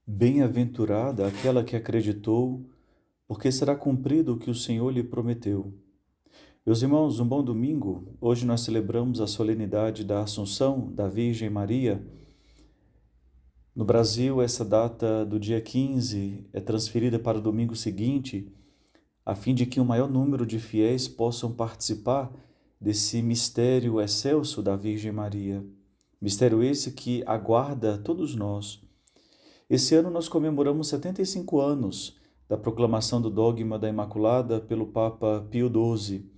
Bem-aventurada aquela que acreditou, porque será cumprido o que o Senhor lhe prometeu. Meus irmãos, um bom domingo. Hoje nós celebramos a solenidade da Assunção da Virgem Maria. No Brasil, essa data do dia 15 é transferida para o domingo seguinte, a fim de que o maior número de fiéis possam participar desse mistério excelso da Virgem Maria. Mistério esse que aguarda todos nós. Esse ano nós comemoramos 75 anos da proclamação do dogma da Imaculada pelo Papa Pio XII.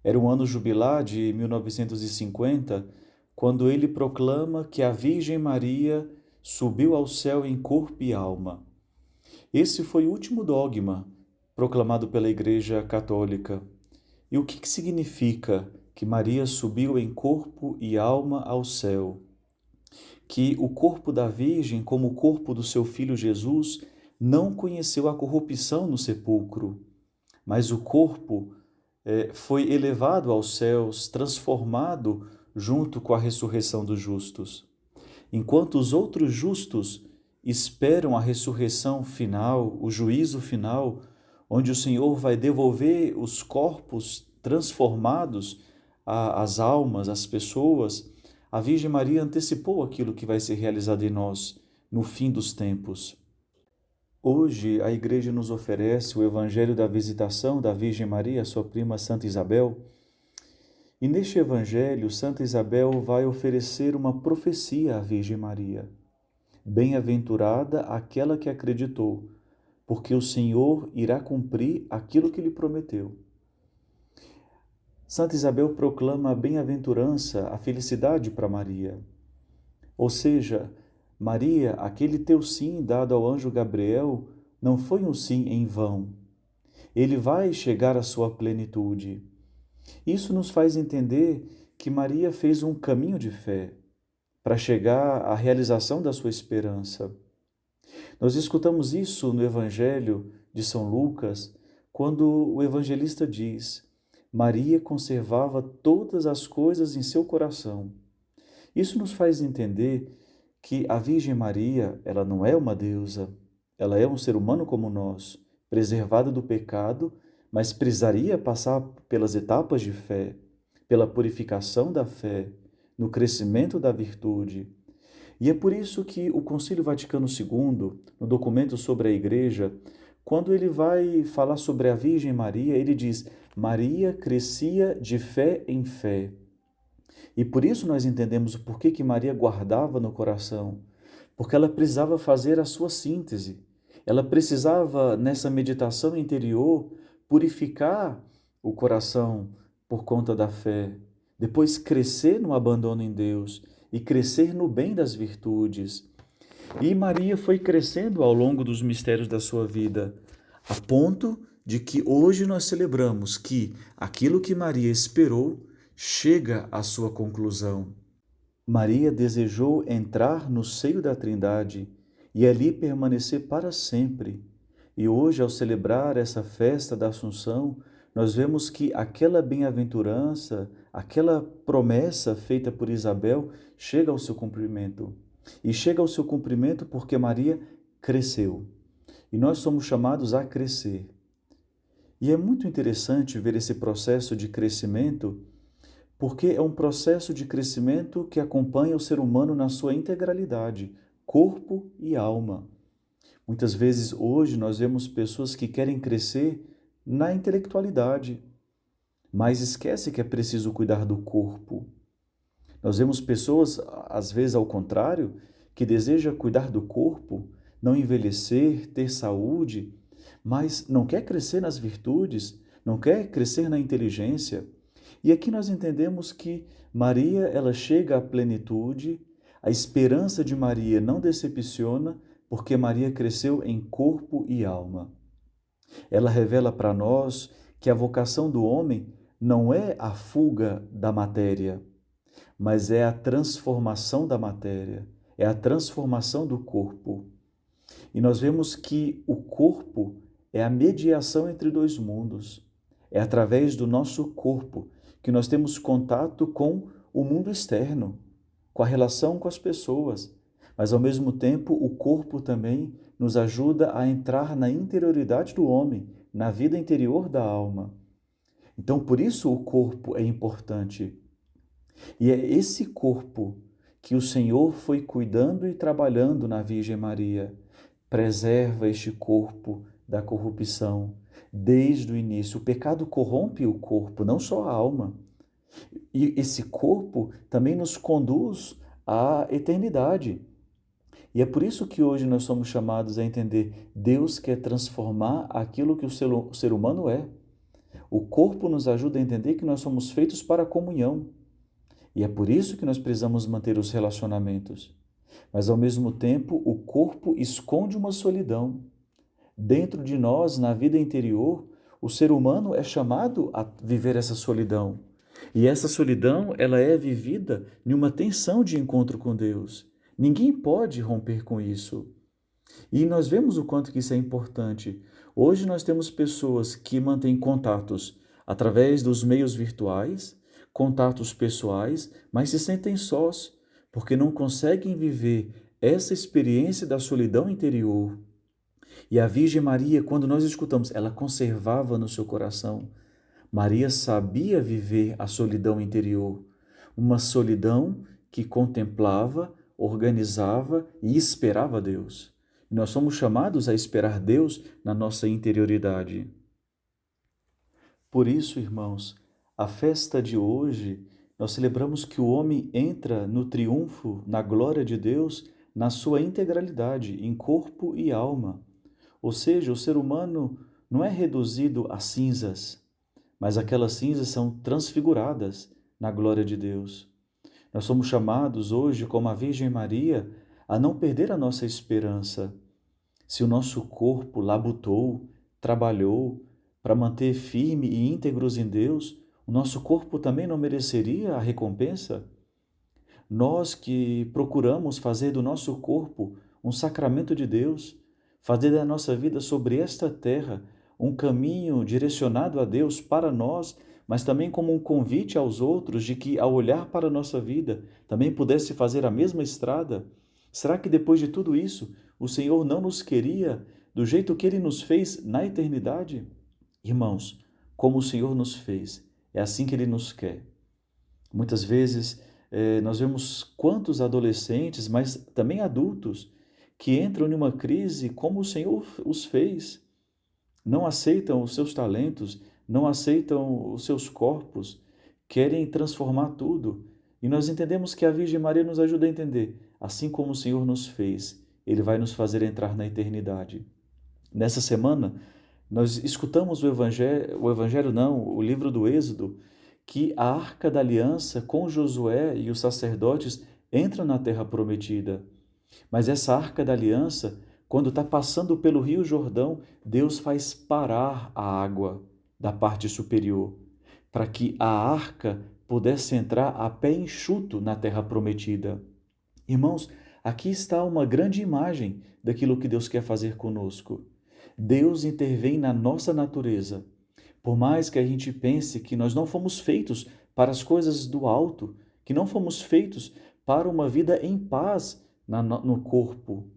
Era um ano jubilar de 1950, quando ele proclama que a Virgem Maria subiu ao céu em corpo e alma. Esse foi o último dogma proclamado pela Igreja Católica. E o que significa que Maria subiu em corpo e alma ao céu? Que o corpo da Virgem, como o corpo do seu filho Jesus, não conheceu a corrupção no sepulcro, mas o corpo foi elevado aos céus, transformado junto com a ressurreição dos justos. Enquanto os outros justos esperam a ressurreição final, o juízo final, onde o Senhor vai devolver os corpos transformados às almas, às pessoas, a Virgem Maria antecipou aquilo que vai ser realizado em nós no fim dos tempos. Hoje, a Igreja nos oferece o Evangelho da Visitação da Virgem Maria, sua prima Santa Isabel. E neste Evangelho, Santa Isabel vai oferecer uma profecia à Virgem Maria. Bem-aventurada aquela que acreditou, porque o Senhor irá cumprir aquilo que lhe prometeu. Santa Isabel proclama a bem-aventurança, a felicidade para Maria. Ou seja, Maria, aquele teu sim dado ao anjo Gabriel, não foi um sim em vão. Ele vai chegar à sua plenitude. Isso nos faz entender que Maria fez um caminho de fé para chegar à realização da sua esperança. Nós escutamos isso no Evangelho de São Lucas, quando o evangelista diz: Maria conservava todas as coisas em seu coração. Isso nos faz entender que a Virgem Maria, ela não é uma deusa, ela é um ser humano como nós, preservada do pecado, mas precisaria passar pelas etapas de fé, pela purificação da fé, no crescimento da virtude. E é por isso que o Concílio Vaticano II, no documento sobre a Igreja, quando ele vai falar sobre a Virgem Maria, ele diz: Maria crescia de fé em fé. E por isso nós entendemos o porquê que Maria guardava no coração, porque ela precisava fazer a sua síntese. Ela precisava, nessa meditação interior, purificar o coração por conta da fé, depois crescer no abandono em Deus e crescer no bem das virtudes. E Maria foi crescendo ao longo dos mistérios da sua vida, a ponto de que hoje nós celebramos que aquilo que Maria esperou chega à sua conclusão. Maria desejou entrar no seio da Trindade e ali permanecer para sempre. E hoje, ao celebrar essa festa da Assunção, nós vemos que aquela bem-aventurança, aquela promessa feita por Isabel, chega ao seu cumprimento. E chega ao seu cumprimento porque Maria cresceu. E nós somos chamados a crescer. E é muito interessante ver esse processo de crescimento, porque é um processo de crescimento que acompanha o ser humano na sua integralidade, corpo e alma. Muitas vezes hoje nós vemos pessoas que querem crescer na intelectualidade, mas esquece que é preciso cuidar do corpo. Nós vemos pessoas, às vezes ao contrário, que desejam cuidar do corpo, não envelhecer, ter saúde, mas não quer crescer nas virtudes, não quer crescer na inteligência. E aqui nós entendemos que Maria, ela chega à plenitude, a esperança de Maria não decepciona, porque Maria cresceu em corpo e alma. Ela revela para nós que a vocação do homem não é a fuga da matéria, mas é a transformação da matéria, é a transformação do corpo. E nós vemos que o corpo é a mediação entre dois mundos. É através do nosso corpo que nós temos contato com o mundo externo, com a relação com as pessoas. mas ao mesmo tempo o corpo também nos ajuda a entrar na interioridade do homem, na vida interior da alma. Então, por isso o corpo é importante. E é esse corpo que o Senhor foi cuidando e trabalhando na Virgem Maria. Preserva este corpo da corrupção desde o início. O pecado corrompe o corpo, não só a alma. E esse corpo também nos conduz à eternidade. E é por isso que hoje nós somos chamados a entender: Deus quer transformar aquilo que o ser humano é. O corpo nos ajuda a entender que nós somos feitos para a comunhão. E é por isso que nós precisamos manter os relacionamentos. Mas, ao mesmo tempo, o corpo esconde uma solidão. Dentro de nós, na vida interior, o ser humano é chamado a viver essa solidão. E essa solidão, ela é vivida em uma tensão de encontro com Deus. Ninguém pode romper com isso. E nós vemos o quanto que isso é importante. Hoje nós temos pessoas que mantêm contatos através dos meios virtuais, contatos pessoais, mas se sentem sós, porque não conseguem viver essa experiência da solidão interior. E a Virgem Maria, quando nós escutamos, ela conservava no seu coração. Maria sabia viver a solidão interior, uma solidão que contemplava, organizava e esperava Deus. E nós somos chamados a esperar Deus na nossa interioridade. Por isso, irmãos, a festa de hoje, nós celebramos que o homem entra no triunfo, na glória de Deus, na sua integralidade, em corpo e alma. Ou seja, o ser humano não é reduzido a cinzas, mas aquelas cinzas são transfiguradas na glória de Deus. Nós somos chamados hoje, como a Virgem Maria, a não perder a nossa esperança. Se o nosso corpo labutou, trabalhou para manter firme e íntegros em Deus, o nosso corpo também não mereceria a recompensa? Nós que procuramos fazer do nosso corpo um sacramento de Deus, fazer da nossa vida sobre esta terra um caminho direcionado a Deus para nós, mas também como um convite aos outros de que, ao olhar para a nossa vida, também pudesse fazer a mesma estrada? Será que depois de tudo isso, o Senhor não nos queria do jeito que Ele nos fez na eternidade? Irmãos, como o Senhor nos fez, é assim que Ele nos quer. Muitas vezes nós vemos quantos adolescentes, mas também adultos, que entram em uma crise como o Senhor os fez. Não aceitam os seus talentos, não aceitam os seus corpos, querem transformar tudo. E nós entendemos que a Virgem Maria nos ajuda a entender. Assim como o Senhor nos fez, Ele vai nos fazer entrar na eternidade. Nessa semana, nós escutamos o livro do Êxodo, que a Arca da Aliança com Josué e os sacerdotes entra na Terra Prometida. Mas essa Arca da Aliança, quando está passando pelo Rio Jordão, Deus faz parar a água da parte superior, para que a arca pudesse entrar a pé enxuto na Terra Prometida. Irmãos, aqui está uma grande imagem daquilo que Deus quer fazer conosco. Deus intervém na nossa natureza. Por mais que a gente pense que nós não fomos feitos para as coisas do alto, que não fomos feitos para uma vida em paz no corpo,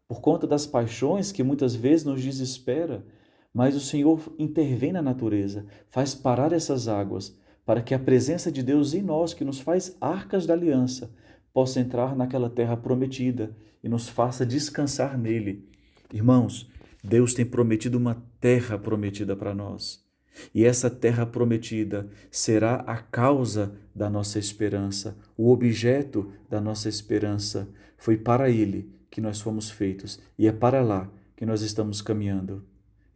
por conta das paixões que muitas vezes nos desespera, mas o Senhor intervém na natureza, faz parar essas águas, para que a presença de Deus em nós, que nos faz arcas da aliança, possa entrar naquela terra prometida e nos faça descansar nele. Irmãos, Deus tem prometido uma terra prometida para nós. E essa terra prometida será a causa da nossa esperança, o objeto da nossa esperança. Foi para Ele que nós fomos feitos e é para lá que nós estamos caminhando.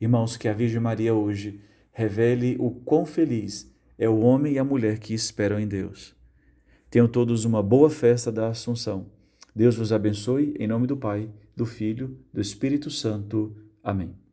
Irmãos, que a Virgem Maria hoje revele o quão feliz é o homem e a mulher que esperam em Deus. Tenham todos uma boa festa da Assunção. Deus vos abençoe, em nome do Pai, do Filho, do Espírito Santo. Amém.